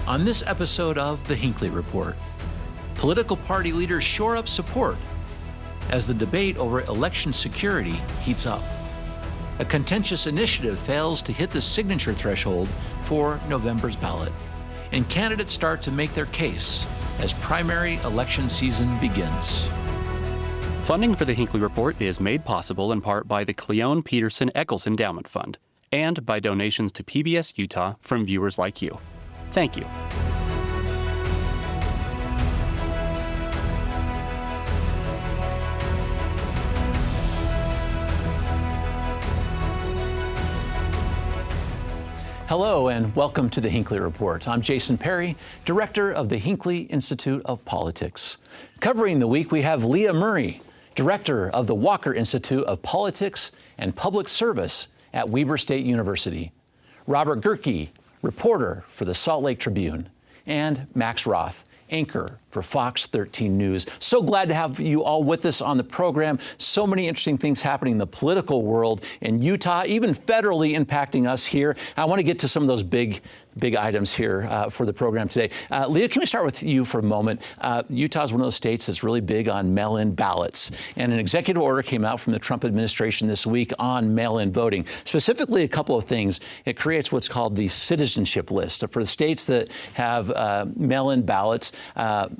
on this episode of The Hinckley Report. Political party leaders shore up support as the debate over election security heats up. A contentious initiative fails to hit the signature threshold for November's ballot, and candidates start to make their case as primary election season begins. Funding for The Hinckley Report is made possible in part by the Cleone Peterson Eccles Endowment Fund and by donations to PBS Utah from viewers like you. Thank you. Hello and welcome to the Hinckley Report. I'm Jason Perry, director of the Hinckley Institute of Politics. Covering the week, we have Leah Murray, director of the Walker Institute of Politics and Public Service at Weber State University, Robert Gerke, reporter for the Salt Lake Tribune, and Max Roth, anchor for Fox 13 News. So glad to have you all with us on the program. So many interesting things happening in the political world in Utah, even federally impacting us here. I want to get to some of those big items here for the program today. Leah, can we start with you for a moment? Utah is one of those states that's really big on mail-in ballots. And an executive order came out from the Trump administration this week on mail-in voting. Specifically, a couple of things. It creates what's called the Citizenship List. For the states that have mail-in ballots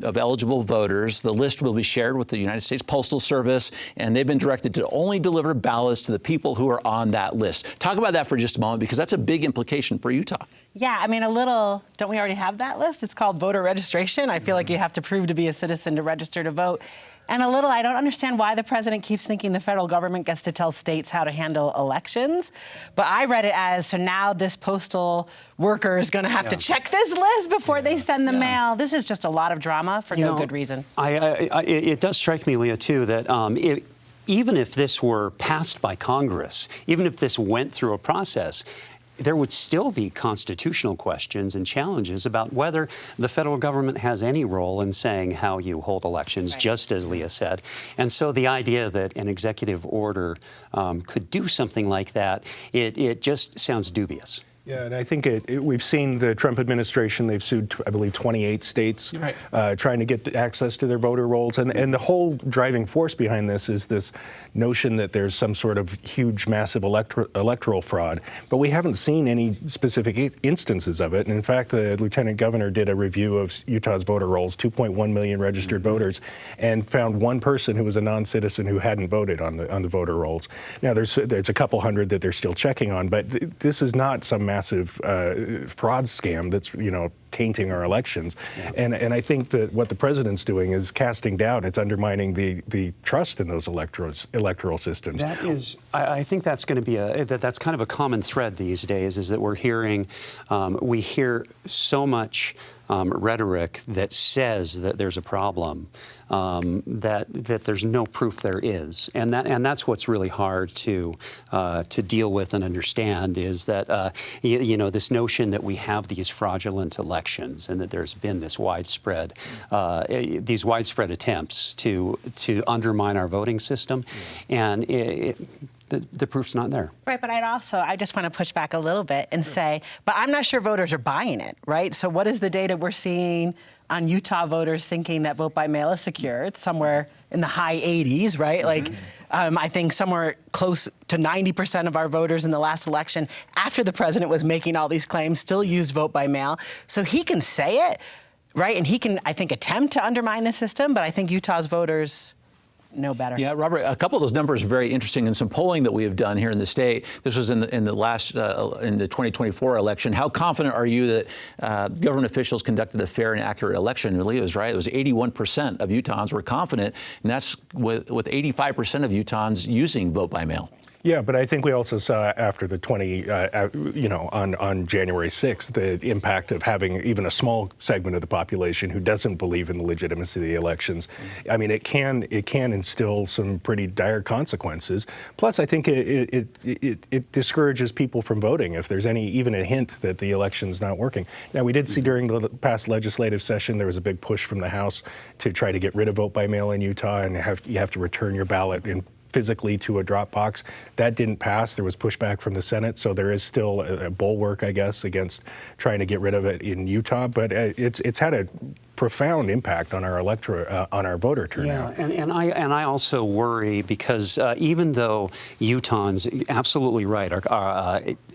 of eligible voters, the list will be shared with the United States Postal Service, and they've been directed to only deliver ballots to the people who are on that list. Talk about that for just a moment, because that's a big implication for Utah. Yeah, I mean, don't we already have that list? It's called voter registration. I feel like you have to prove to be a citizen to register to vote. And I don't understand why the president keeps thinking the federal government gets to tell states how to handle elections. But I read it as, so now this postal worker is going to have to check this list before they send the mail. This is just a lot of drama for no good reason. It does strike me, Leah, too, that even if this were passed by Congress, even if this went through a process, there would still be constitutional questions and challenges about whether the federal government has any role in saying how you hold elections, just as Leah said. And so the idea that an executive order could do something like that, it just sounds dubious. Yeah, and I think we've seen the Trump administration, they've sued, I believe, 28 states trying to get access to their voter rolls. And the whole driving force behind this is this notion that there's some sort of huge, massive electoral fraud. But we haven't seen any specific instances of it. And in fact, the Lieutenant Governor did a review of Utah's voter rolls, 2.1 million registered voters, and found one person who was a non-citizen who hadn't voted on the voter rolls. Now, there's a couple hundred that they're still checking on, but this is not some massive fraud scam that's, tainting our elections. Yeah. And I think that what the president's doing is casting doubt. It's undermining the trust in those electoral systems. That is, I think that's going to be that's kind of a common thread these days, is that we hear so much rhetoric that says that there's a problem, that there's no proof there is, and that's what's really hard to deal with and understand, is that this notion that we have these fraudulent elections and that there's been this widespread attempts to undermine our voting system, and the proof's not there. Right, but I just want to push back a little bit and say, but I'm not sure voters are buying it, right? So what is the data we're seeing on Utah voters thinking that vote by mail is secure? It's somewhere in the high 80s, right? I think somewhere close to 90% of our voters in the last election, after the president was making all these claims, still use vote by mail. So he can say it, right? And he can, I think, attempt to undermine the system, but I think Utah's voters know better. Yeah, Robert, a couple of those numbers are very interesting, and some polling that we have done here in the state. This was in the 2024 election. How confident are you that government officials conducted a fair and accurate election? Leah was right. It was 81% of Utahns were confident, and that's with 85% of Utahns using vote by mail. Yeah, but I think we also saw after the on January 6th, the impact of having even a small segment of the population who doesn't believe in the legitimacy of the elections. I mean, it can instill some pretty dire consequences. Plus, I think it discourages people from voting if there's even a hint that the election's not working. Now, we did see during the past legislative session, there was a big push from the House to try to get rid of vote by mail in Utah, and you have to return your ballot in physically to a drop box. That didn't pass. There was pushback from the Senate, so there is still a bulwark, I guess, against trying to get rid of it in Utah. But it's had a profound impact on our on our voter turnout. Yeah, and I also worry because even though Utahns, absolutely right,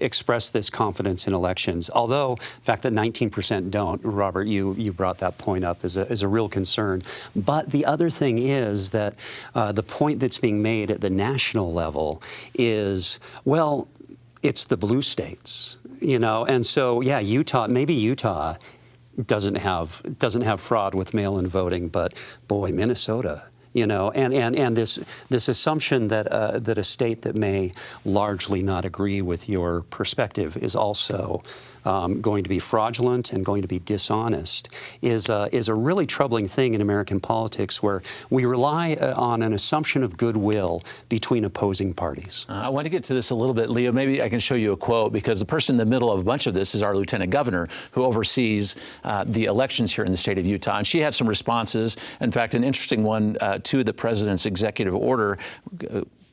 express this confidence in elections, although the fact that 19% don't, Robert, you brought that point up, is a real concern. But the other thing is that the point that's being made at the national level is, well, it's the blue states, and so yeah, maybe Utah doesn't have fraud with mail-in voting, but boy, Minnesota, and this assumption that that a state that may largely not agree with your perspective is also going to be fraudulent and going to be dishonest is a really troubling thing in American politics, where we rely on an assumption of goodwill between opposing parties. I want to get to this a little bit, Leo. Maybe I can show you a quote, because the person in the middle of a bunch of this is our Lieutenant Governor, who oversees the elections here in the state of Utah. And she had some responses. In fact, an interesting one to the president's executive order.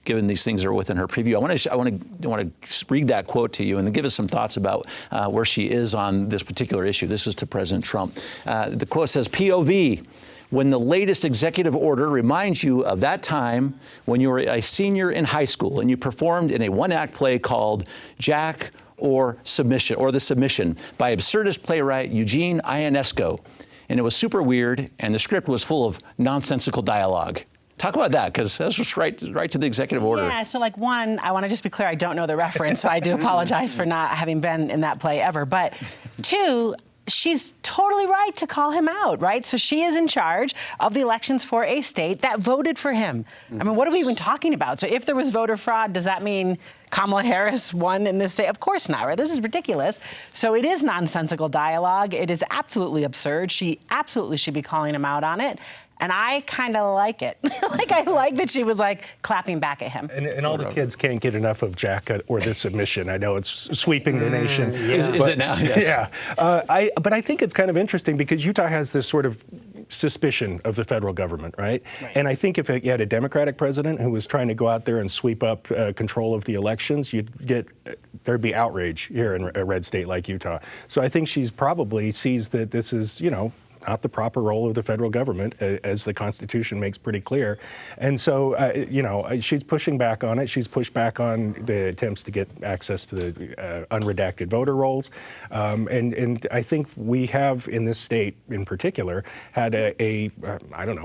Given these things are within her preview, I want to read that quote to you and then give us some thoughts about where she is on this particular issue. This is to President Trump. The quote says, POV, when the latest executive order reminds you of that time when you were a senior in high school and you performed in a one-act play called Jack or Submission, or The Submission, by absurdist playwright Eugene Ionesco. And it was super weird, and the script was full of nonsensical dialogue. Talk about that, because that's just right to the executive order. Yeah, so one, I want to just be clear, I don't know the reference, so I do apologize for not having been in that play ever. But two, she's totally right to call him out, right? So she is in charge of the elections for a state that voted for him. I mean, what are we even talking about? So if there was voter fraud, does that mean Kamala Harris won in this state? Of course not, right? This is ridiculous. So it is nonsensical dialogue. It is absolutely absurd. She absolutely should be calling him out on it. And I kind of like it. I like that she was clapping back at him. And all the kids can't get enough of Jack or The Submission. I know it's sweeping the nation. Yeah. Is it now? Yes. Yeah. But I think it's kind of interesting because Utah has this sort of suspicion of the federal government, right? And I think if you had a Democratic president who was trying to go out there and sweep up control of the elections, there'd be outrage here in a red state like Utah. So I think she's probably sees that this is, not the proper role of the federal government, as the Constitution makes pretty clear. And so, she's pushing back on it. She's pushed back on the attempts to get access to the unredacted voter rolls. And I think we have, in this state in particular, had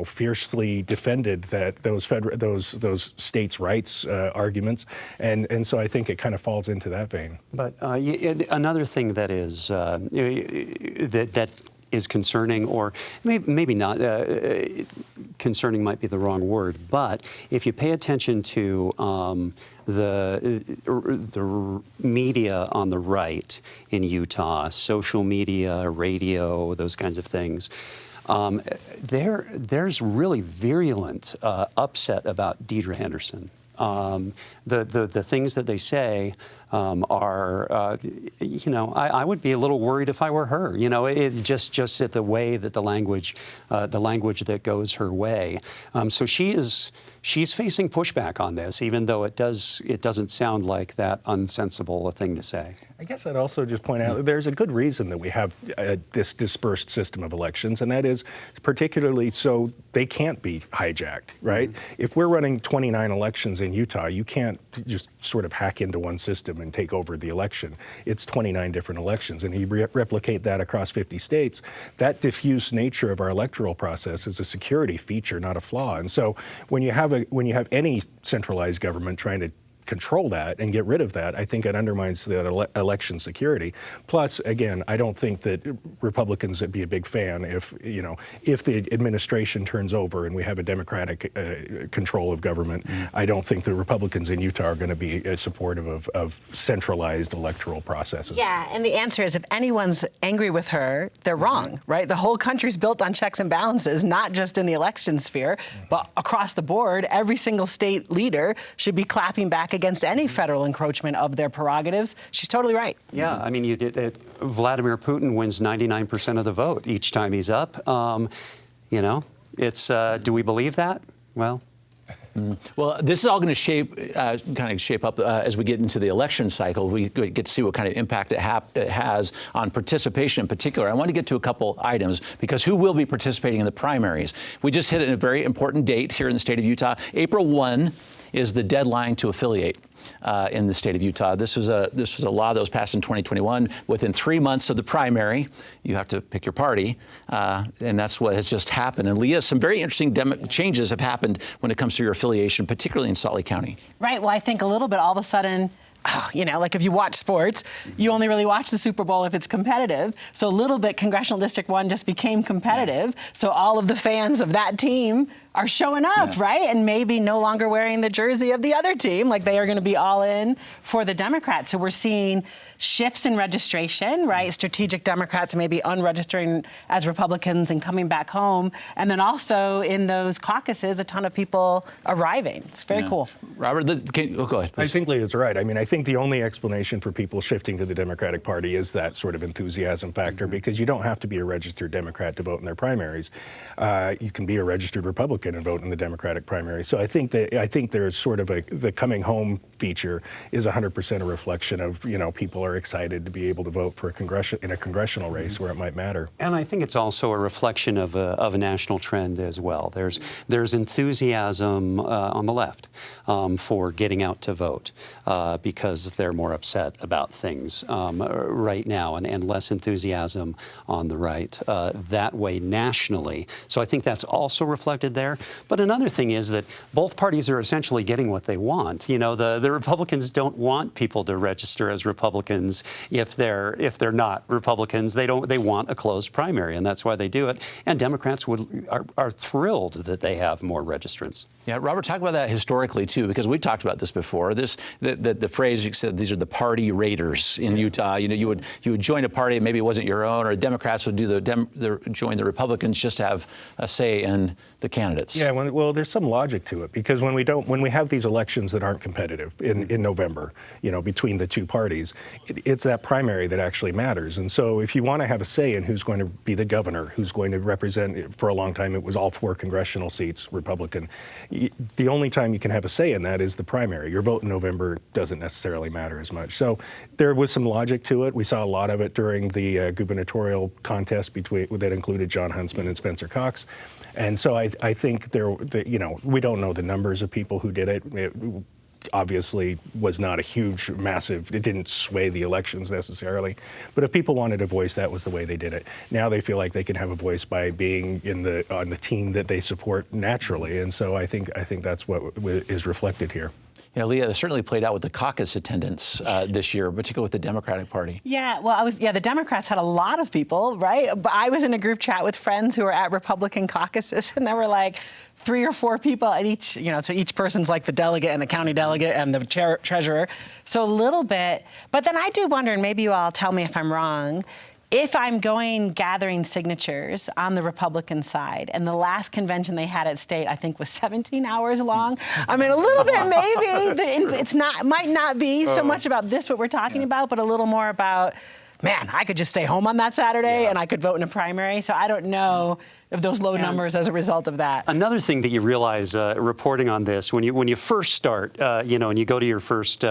fiercely defended those states' rights arguments. And so I think it kind of falls into that vein. But another thing that is that is concerning, or maybe not, concerning might be the wrong word, but if you pay attention to the media on the right in Utah, social media, radio, those kinds of things, there's really virulent upset about Deidre Henderson. The things that they say are, I would be a little worried if I were her. It just at the way that the language that goes her way. So she's facing pushback on this, even though it doesn't sound like that unsensible a thing to say. I guess I'd also just point out there's a good reason that we have this dispersed system of elections, and that is particularly so they can't be hijacked, right? If we're running 29 elections in Utah, you can't just sort of hack into one system and take over the election. It's 29 different elections, and you replicate that across 50 states. That diffuse nature of our electoral process is a security feature, not a flaw. And so when you have any centralized government trying to control that and get rid of that, I think it undermines the election security. Plus, again, I don't think that Republicans would be a big fan if the administration turns over and we have a Democratic control of government. I don't think the Republicans in Utah are going to be supportive of centralized electoral processes. Yeah, and the answer is if anyone's angry with her, they're wrong, right? The whole country's built on checks and balances, not just in the election sphere, but across the board. Every single state leader should be clapping back against any federal encroachment of their prerogatives. She's totally right. Yeah, I mean, Vladimir Putin wins 99% of the vote each time he's up. It's do we believe that? Well, Well, this is all going to kind of shape up as we get into the election cycle. We get to see what kind of impact it has on participation in particular. I want to get to a couple items because who will be participating in the primaries? We just hit a very important date here in the state of Utah. April 1 is the deadline to affiliate. In the state of Utah. This was a law that was passed in 2021. Within 3 months of the primary, you have to pick your party, and that's what has just happened. And Leah, some very interesting changes have happened when it comes to your affiliation, particularly in Salt Lake County. Right. Well, I think a little bit all of a sudden, like if you watch sports, you only really watch the Super Bowl if it's competitive. So a little bit Congressional District 1 just became competitive. Yeah. So all of the fans of that team are showing up, right? And maybe no longer wearing the jersey of the other team, like they are going to be all in for the Democrats. So we're seeing shifts in registration, right? Strategic Democrats maybe unregistering as Republicans and coming back home. And then also in those caucuses, a ton of people arriving. It's very cool. Robert, go ahead, please. I think Leah's right. I mean, I think the only explanation for people shifting to the Democratic Party is that sort of enthusiasm factor, because you don't have to be a registered Democrat to vote in their primaries. You can be a registered Republican and vote in the Democratic primary. So I think there's sort of the coming home feature is 100% a reflection of, people are excited to be able to vote for in a congressional race where it might matter. And I think it's also a reflection of a national trend as well. There's enthusiasm on the left for getting out to vote because they're more upset about things right now, and less enthusiasm on the right that way nationally. So I think that's also reflected there. But another thing is that both parties are essentially getting what they want. The Republicans don't want people to register as Republicans if they're not Republicans. They want a closed primary, and that's why they do it. And Democrats are thrilled that they have more registrants. Yeah, Robert, talk about that historically too, because we've talked about this before. The phrase you said, these are the party raiders in Utah. You would join a party, maybe it wasn't your own, or Democrats would join the Republicans just to have a say in the candidates. Yeah, well, there's some logic to it, because when we have these elections that aren't competitive in November, between the two parties, it's that primary that actually matters. And so if you want to have a say in who's going to be the governor, who's going to represent, for a long time it was all 4 congressional seats Republican. The only time you can have a say in that is the primary. Your vote in November doesn't necessarily matter as much. So there was some logic to it. We saw a lot of it during the gubernatorial contest that included John Huntsman and Spencer Cox. And so I think we don't know the numbers of people who did it. It obviously was not a huge, massive, it didn't sway the elections necessarily. But if people wanted a voice, that was the way they did it. Now they feel like they can have a voice by being on the team that they support naturally. And so I think that's what is reflected here. Yeah, Leah, it certainly played out with the caucus attendance this year, particularly with the Democratic Party. Yeah, well, the Democrats had a lot of people, right? But I was in a group chat with friends who were at Republican caucuses, and there were like 3 or 4 people at each, so each person's like the delegate and the county delegate and the treasurer. So a little bit, but then I do wonder, and maybe you all tell me if I'm wrong, if I'm gathering signatures on the Republican side, and the last convention they had at state, I think, was 17 hours long. I mean, a little bit maybe. Might not be so much about what we're talking about, but a little more about, man, I could just stay home on that Saturday and I could vote in a primary. So I don't know if those low numbers as a result of that. Another thing that you realize reporting on this, when you first start, and you go to your first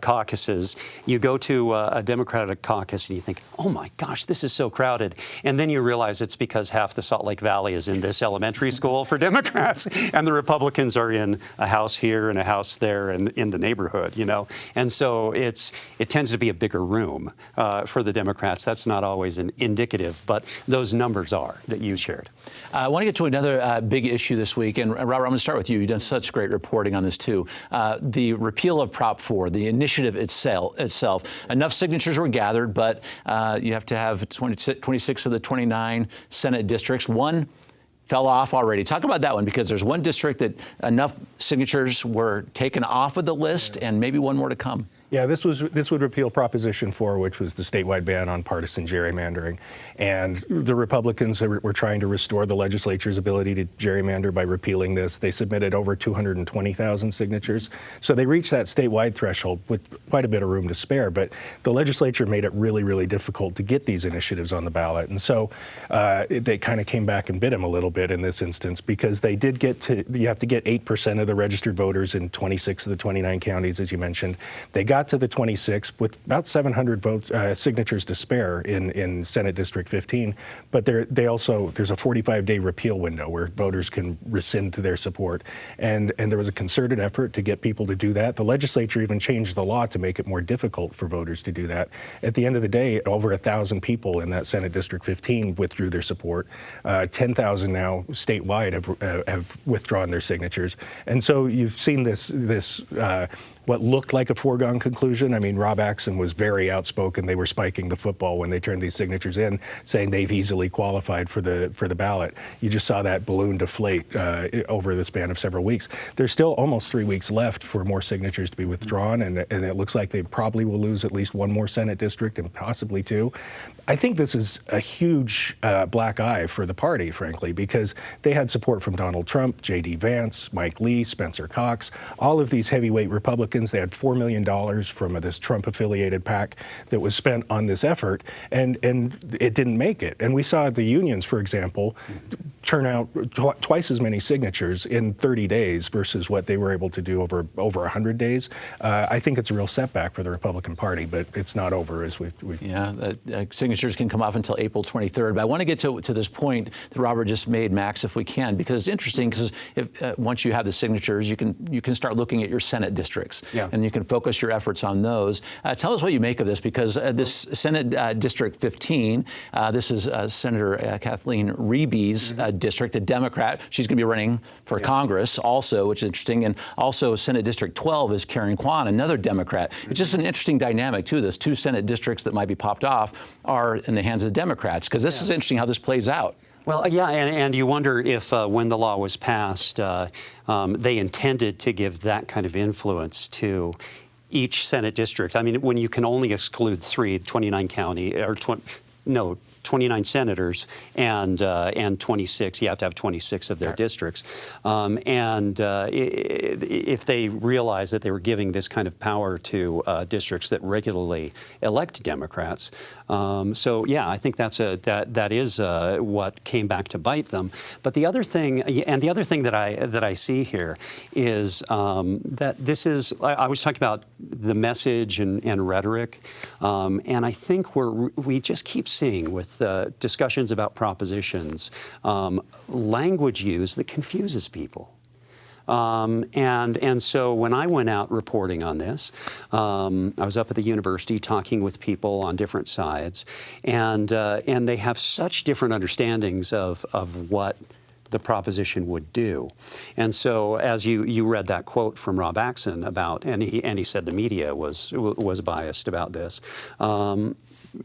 caucuses, you go to a Democratic caucus and you think, oh my gosh, this is so crowded. And then you realize it's because half the Salt Lake Valley is in this elementary school for Democrats, and the Republicans are in a house here and a house there and in the neighborhood, And so it tends to be a bigger room for the Democrats. That's not always indicative, but those numbers are that you shared. I want to get to another big issue this week, and Robert, I'm going to start with you. You've done such great reporting on this too. The repeal of Prop 4, the initiative itself. Enough signatures were gathered, but you have to have 26 of the 29 Senate districts. One fell off already. Talk about that one, because there's one district that enough signatures were taken off of the list, and maybe one more to come. Yeah, this would repeal Proposition 4, which was the statewide ban on partisan gerrymandering. And the Republicans were trying to restore the legislature's ability to gerrymander by repealing this. They submitted over 220,000 signatures. So they reached that statewide threshold with quite a bit of room to spare. But the legislature made it really, really difficult to get these initiatives on the ballot. And so they kind of came back and bit them a little bit in this instance, because they did you have to get 8% of the registered voters in 26 of the 29 counties, as you mentioned. They got to the 26 with about 700 signatures to spare in Senate District 15, but there's a 45-day repeal window where voters can rescind their support, and there was a concerted effort to get people to do that. The legislature even changed the law to make it more difficult for voters to do that. At the end of the day, over 1,000 people in that Senate District 15 withdrew their support. 10,000 now statewide have withdrawn their signatures, and so you've seen this what looked like a foregone conclusion. I mean, Rob Axson was very outspoken. They were spiking the football when they turned these signatures in, saying they've easily qualified for the ballot. You just saw that balloon deflate over the span of several weeks. There's still almost 3 weeks left for more signatures to be withdrawn, and it looks like they probably will lose at least one more Senate district and possibly two. I think this is a huge black eye for the party, frankly, because they had support from Donald Trump, J.D. Vance, Mike Lee, Spencer Cox, all of these heavyweight Republicans. They had $4 million from this Trump-affiliated PAC that was spent on this effort, and it didn't make it. And we saw the unions, for example, turn out twice as many signatures in 30 days versus what they were able to do over 100 days. I think it's a real setback for the Republican Party, but it's not over, as we've Yeah, signatures can come off until April 23rd. But I want to get to this point that Robert just made, Max, if we can, because it's interesting, because once you have the signatures, you can start looking at your Senate districts. Yeah. And you can focus your efforts on those. Tell us what you make of this, because this Senate District 15, this is Senator Kathleen Reeby's district, a Democrat. She's going to be running for Congress also, which is interesting. And also Senate District 12 is Karen Kwan, another Democrat. It's just an interesting dynamic, too. This two Senate districts that might be popped off are in the hands of Democrats, because this is interesting how this plays out. Well, yeah, and you wonder if when the law was passed, they intended to give that kind of influence to each Senate district. I mean, when you can only exclude 29 senators and 26, you have to have 26 of their districts. If they realized that they were giving this kind of power to districts that regularly elect Democrats, so yeah, I think that is what came back to bite them. But the other thing, that I see here is that this is, I was talking about the message and rhetoric, and I think we just keep seeing with discussions about propositions, language use that confuses people. And so when I went out reporting on this, I was up at the university talking with people on different sides, and they have such different understandings of what the proposition would do. And so, as you read that quote from Rob Axson about, and he said the media was biased about this.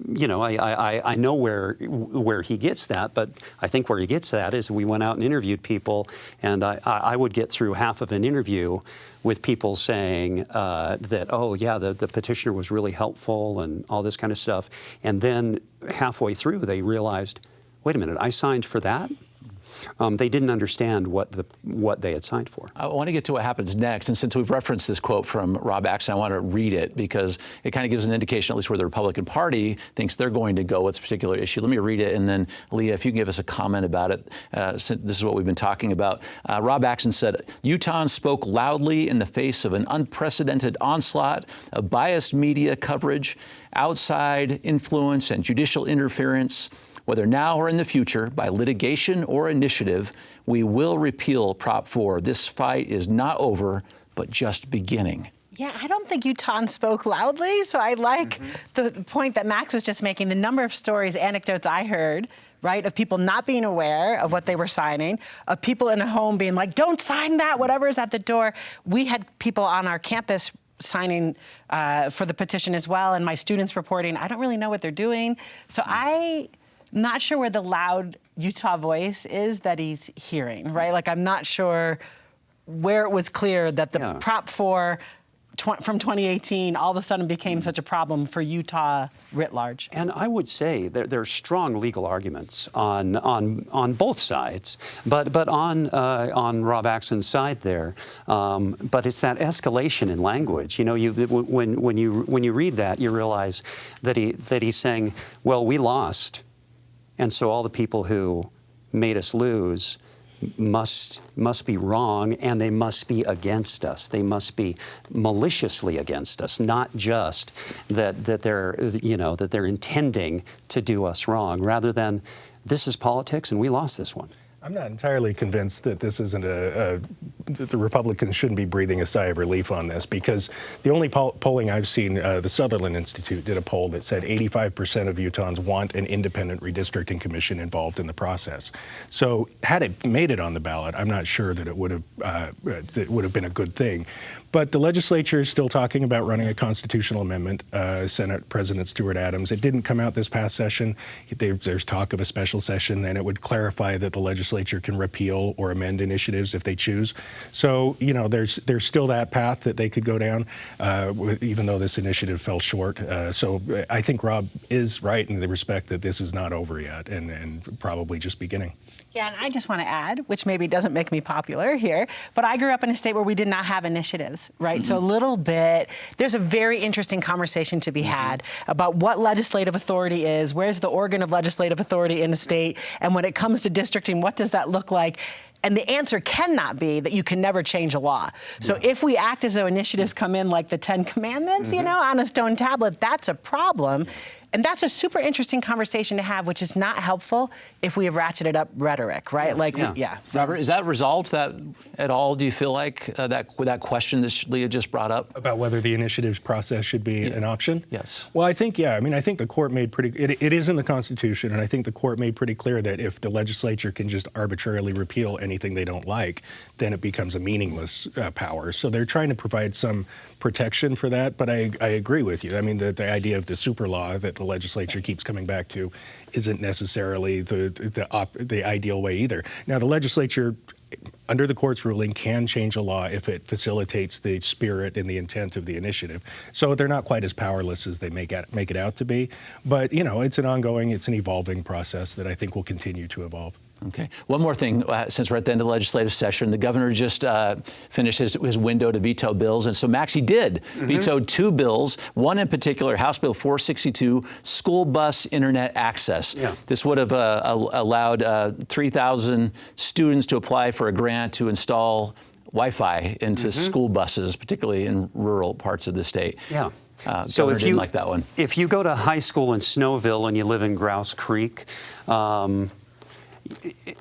You know, I know where he gets that, but I think where he gets that is we went out and interviewed people, and I would get through half of an interview with people saying that, oh yeah, the petitioner was really helpful and all this kind of stuff, and then halfway through they realized, wait a minute, I signed for that? They didn't understand what they had signed for. I want to get to what happens next, and since we've referenced this quote from Rob Axson, I want to read it because it kind of gives an indication, at least where the Republican Party thinks they're going to go with this particular issue. Let me read it, and then Leah, if you can give us a comment about it, since this is what we've been talking about. Rob Axson said, Utahns spoke loudly in the face of an unprecedented onslaught of biased media coverage, outside influence, and judicial interference. Whether now or in the future, by litigation or initiative, we will repeal Prop 4. This fight is not over, but just beginning. Yeah, I don't think Utahns spoke loudly, so I like the point that Max was just making. The number of stories, anecdotes I heard, right, of people not being aware of what they were signing, of people in a home being like, don't sign that, whatever is at the door. We had people on our campus signing for the petition as well, and my students reporting, I don't really know what they're doing. So I'm not sure where the loud Utah voice is that he's hearing, right? Like, I'm not sure where it was clear that the Prop 4 from 2018 all of a sudden became such a problem for Utah writ large. And I would say there are strong legal arguments on both sides, but on Rob Axon's side there. But it's that escalation in language. You know, when you read that, you realize that he's saying, well, we lost, and so all the people who made us lose must be wrong, and they must be against us. They must be maliciously against us, not just that they're intending to do us wrong, rather than this is politics and we lost this one. I'm not entirely convinced that this isn't that the Republicans shouldn't be breathing a sigh of relief on this, because the only polling I've seen, the Sutherland Institute did a poll that said 85% of Utahns want an independent redistricting commission involved in the process. So had it made it on the ballot, I'm not sure that it would have been a good thing. But the legislature is still talking about running a constitutional amendment. Senate President Stuart Adams. It didn't come out this past session. There's talk of a special session, and it would clarify that the legislature can repeal or amend initiatives if they choose. So, you know, there's still that path that they could go down, even though this initiative fell short. So I think Rob is right in the respect that this is not over yet, and probably just beginning. Yeah, and I just want to add, which maybe doesn't make me popular here, but I grew up in a state where we did not have initiatives, right? Mm-hmm. So a little bit, there's a very interesting conversation to be had about what legislative authority is, where's the organ of legislative authority in a state, and when it comes to districting, what does that look like? And the answer cannot be that you can never change a law. So if we act as though initiatives come in like the 10 Commandments, you know, on a stone tablet, that's a problem. And that's a super interesting conversation to have, which is not helpful if we have ratcheted up rhetoric, right? So. Robert, is that resolved that at all? Do you feel like that question that Leah just brought up? About whether the initiatives process should be an option? Yes. Well, I think the court made it is in the Constitution, and I think the court made pretty clear that if the legislature can just arbitrarily repeal anything they don't like, then it becomes a meaningless power. So they're trying to provide some protection for that, but I agree with you. I mean, the idea of the super law that the legislature keeps coming back to isn't necessarily the ideal way either. Now, the legislature, under the court's ruling, can change a law if it facilitates the spirit and the intent of the initiative. So they're not quite as powerless as they make it out to be. But, you know, it's an evolving process that I think will continue to evolve. Okay. One more thing, since we're at the end of the legislative session, the governor just finished his window to veto bills. And so, Max, he did veto 2 bills, one in particular, House Bill 462, school bus internet access. Yeah. This would have allowed 3,000 students to apply for a grant to install Wi-Fi into school buses, particularly in rural parts of the state. Yeah. So if you like that one. If you go to high school in Snowville and you live in Grouse Creek,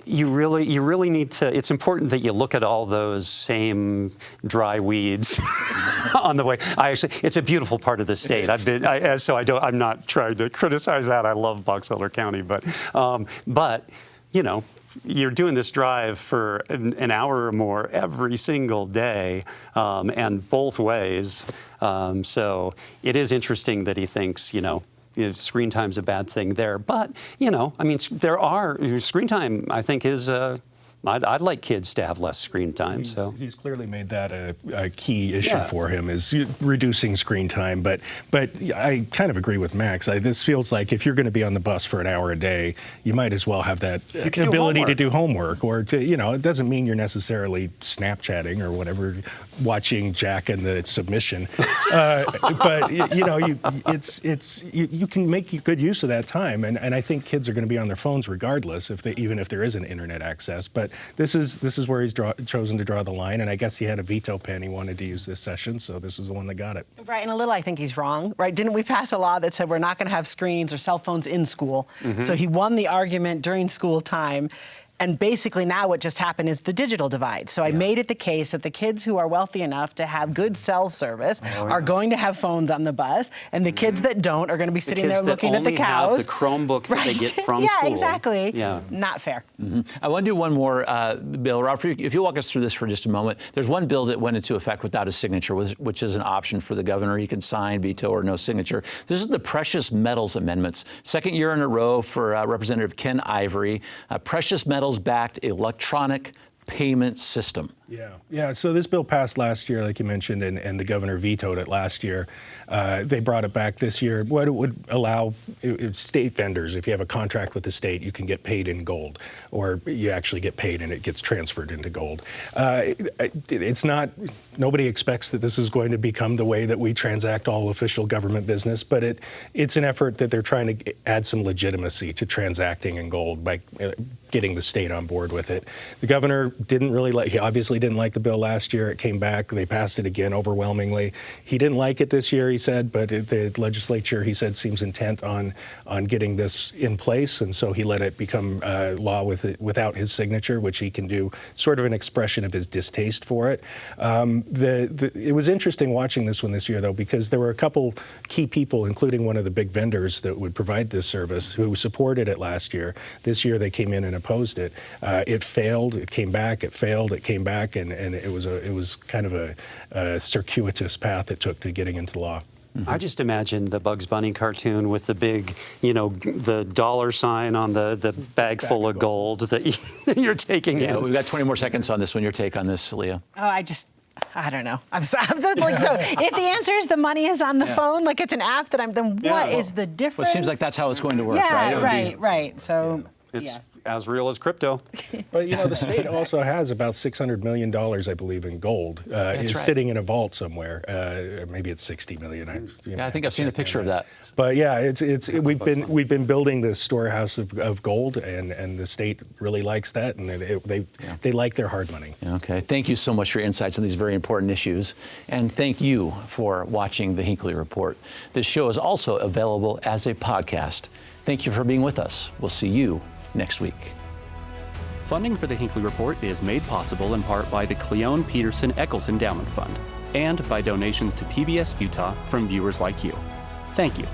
you really need to. It's important that you look at all those same dry weeds on the way. It's a beautiful part of the state. I'm not trying to criticize that. I love Box Elder County, but you know, you're doing this drive for an hour or more every single day, and both ways. So it is interesting that he thinks, screen time's a bad thing there. But, I mean, screen time, I think, is, I'd like kids to have less screen time. He's clearly made that a key issue for him, is reducing screen time. But I kind of agree with Max. This feels like if you're going to be on the bus for an hour a day, you might as well have that ability to do homework, or to, it doesn't mean you're necessarily Snapchatting or whatever, watching Jack and the Submission. But you can make good use of that time, and I think kids are going to be on their phones regardless, even if there isn't internet access. But this is where he's chosen to draw the line, and I guess he had a veto pen he wanted to use this session, so this is the one that got it. Right, and a little I think he's wrong, right? Didn't we pass a law that said we're not going to have screens or cell phones in school? So he won the argument during school time. And basically now what just happened is the digital divide. So I made it the case that the kids who are wealthy enough to have good cell service are going to have phones on the bus, and the kids that don't are going to be sitting there looking at the cows. The Chromebook that they get from school. Yeah, exactly. Yeah. Not fair. I want to do one more bill. Rob, if you walk us through this for just a moment. There's one bill that went into effect without a signature, which is an option for the governor. He can sign, veto, or no signature. This is the Precious Metals Amendments. Second year in a row for Representative Ken Ivory. Precious Metals-backed electronic payment system. Yeah. So this bill passed last year, like you mentioned, and the governor vetoed it last year. They brought it back this year. What it would allow state vendors, if you have a contract with the state, you can get paid in gold, or you actually get paid and it gets transferred into gold. It's not. Nobody expects that this is going to become the way that we transact all official government business, but it's an effort that they're trying to add some legitimacy to transacting in gold by getting the state on board with it. The governor he obviously didn't like the bill last year. It came back. They passed it again overwhelmingly. He didn't like it this year, he said, but the legislature, he said, seems intent on getting this in place, and so he let it become law without his signature, which he can do, sort of an expression of his distaste for it. It was interesting watching this one this year, though, because there were a couple key people, including one of the big vendors that would provide this service, who supported it last year. This year, they came in and opposed it. It failed. It came back. It failed. It came back, and it was kind of a circuitous path it took to getting into law. Mm-hmm. I just imagine the Bugs Bunny cartoon with the big, the dollar sign on the bag full of gold that you're taking in. We've got 20 more seconds on this one. Your take on this, Leah? Oh, I don't know. I'm just like, so if the answer is the money is on the phone, like it's an app then what is the difference? Well, it seems like that's how it's going to work, right? right? Right. So it's as real as crypto. But the state also has about $600 million, I believe, in gold. It's sitting in a vault somewhere. Maybe it's $60 million. I think I've seen a picture of that. But yeah, we've been building this storehouse of gold, and the state really likes that, and they like their hard money. Okay, thank you so much for your insights on these very important issues, and thank you for watching the Hinckley Report. This show is also available as a podcast. Thank you for being with us. We'll see you next week. Funding for the Hinckley Report is made possible in part by the Cleone Peterson Eccles Endowment Fund and by donations to PBS Utah from viewers like you. Thank you.